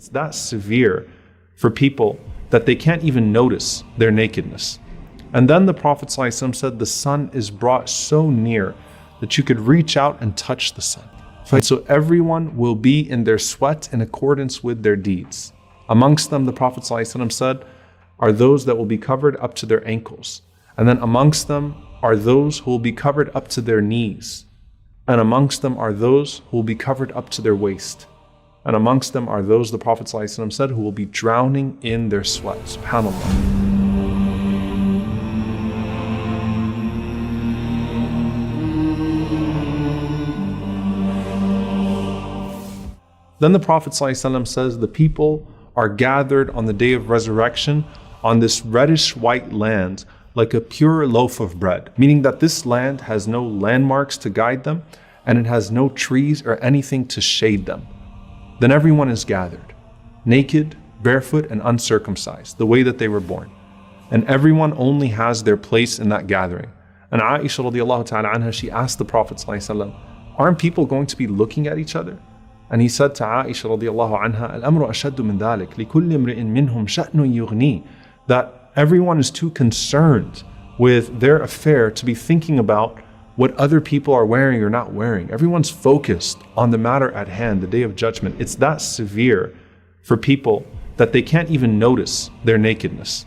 It's that severe for people that they can't even notice their nakedness. And then the Prophet ﷺ said the sun is brought so near that you could reach out and touch the sun. So everyone will be in their sweat in accordance with their deeds. Amongst them, the Prophet ﷺ said, are those that will be covered up to their ankles. And then amongst them are those who will be covered up to their knees. And amongst them are those who will be covered up to their waist. And amongst them are those, the Prophet ﷺ said, who will be drowning in their sweat. SubhanAllah. Then the Prophet ﷺ says, the people are gathered on the day of resurrection on this reddish white land like a pure loaf of bread, meaning that this land has no landmarks to guide them and it has no trees or anything to shade them. Then everyone is gathered, naked, barefoot, and uncircumcised, the way that they were born. And everyone only has their place in that gathering. And Aisha radiallahu ta'ala anha, she asked the Prophet ﷺ, aren't people going to be looking at each other? And he said to Aisha radiallahu anha, الْأَمْرُ أَشَدُّ مِنْ ذَلِكَ لِكُلِّ امْرِئٍ مِّنْهُمْ شَأْنٌ يُغْنِيهِ, that everyone is too concerned with their affair to be thinking about what other people are wearing or not wearing. Everyone's focused on the matter at hand, the day of judgment. It's that severe for people that they can't even notice their nakedness.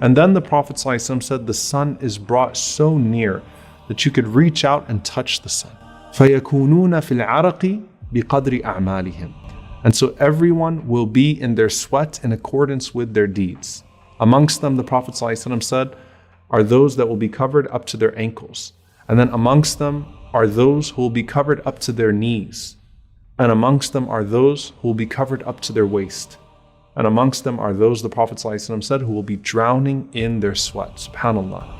And then the Prophet ﷺ said the sun is brought so near that you could reach out and touch the sun. فَيَكُونُونَ فِي الْعَرَقِ بِقَدْرِ أَعْمَالِهِمْ. And so everyone will be in their sweat in accordance with their deeds. Amongst them, the Prophet ﷺ said, are those that will be covered up to their ankles. And then amongst them are those who will be covered up to their knees. And amongst them are those who will be covered up to their waist. And amongst them are those, the Prophet ﷺ said, who will be drowning in their sweat. SubhanAllah.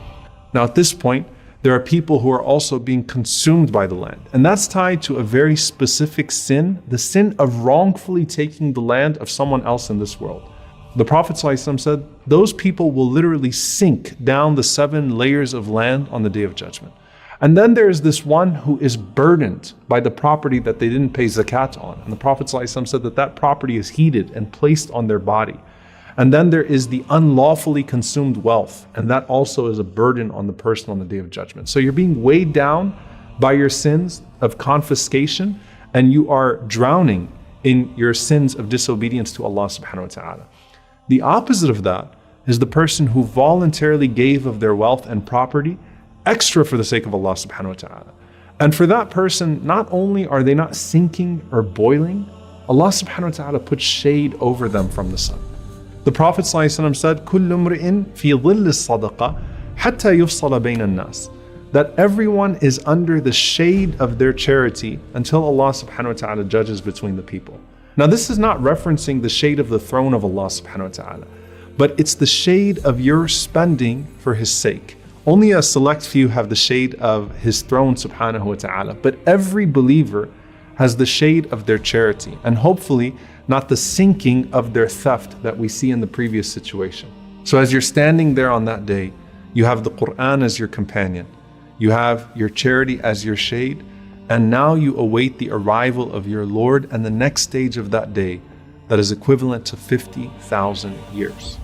Now at this point, there are people who are also being consumed by the land. And that's tied to a very specific sin, the sin of wrongfully taking the land of someone else in this world. The Prophet ﷺ said, those people will literally sink down the 7 layers of land on the Day of Judgment. And then there is this one who is burdened by the property that they didn't pay zakat on. And the Prophet ﷺ said that that property is heated and placed on their body. And then there is the unlawfully consumed wealth. And that also is a burden on the person on the Day of Judgment. So you're being weighed down by your sins of confiscation, and you are drowning in your sins of disobedience to Allah subhanahu wa ta'ala. The opposite of that is the person who voluntarily gave of their wealth and property extra for the sake of Allah subhanahu wa ta'ala. And for that person, not only are they not sinking or boiling, Allah subhanahu wa ta'ala puts shade over them from the sun. The Prophet ﷺ said, كُلُّ امْرِئٍ فِي ظِلِّ الصَّدَقَةِ حَتَّى يُفْصَلَ بَيْنَ النَّاسِ, that everyone is under the shade of their charity until Allah subhanahu wa ta'ala judges between the people. Now this is not referencing the shade of the throne of Allah subhanahu wa ta'ala, but it's the shade of your spending for His sake. Only a select few have the shade of His throne subhanahu wa ta'ala, but every believer has the shade of their charity, and hopefully not the sinking of their theft that we see in the previous situation. So as you're standing there on that day, you have the Quran as your companion, you have your charity as your shade, and now you await the arrival of your Lord and the next stage of that day that is equivalent to 50,000 years.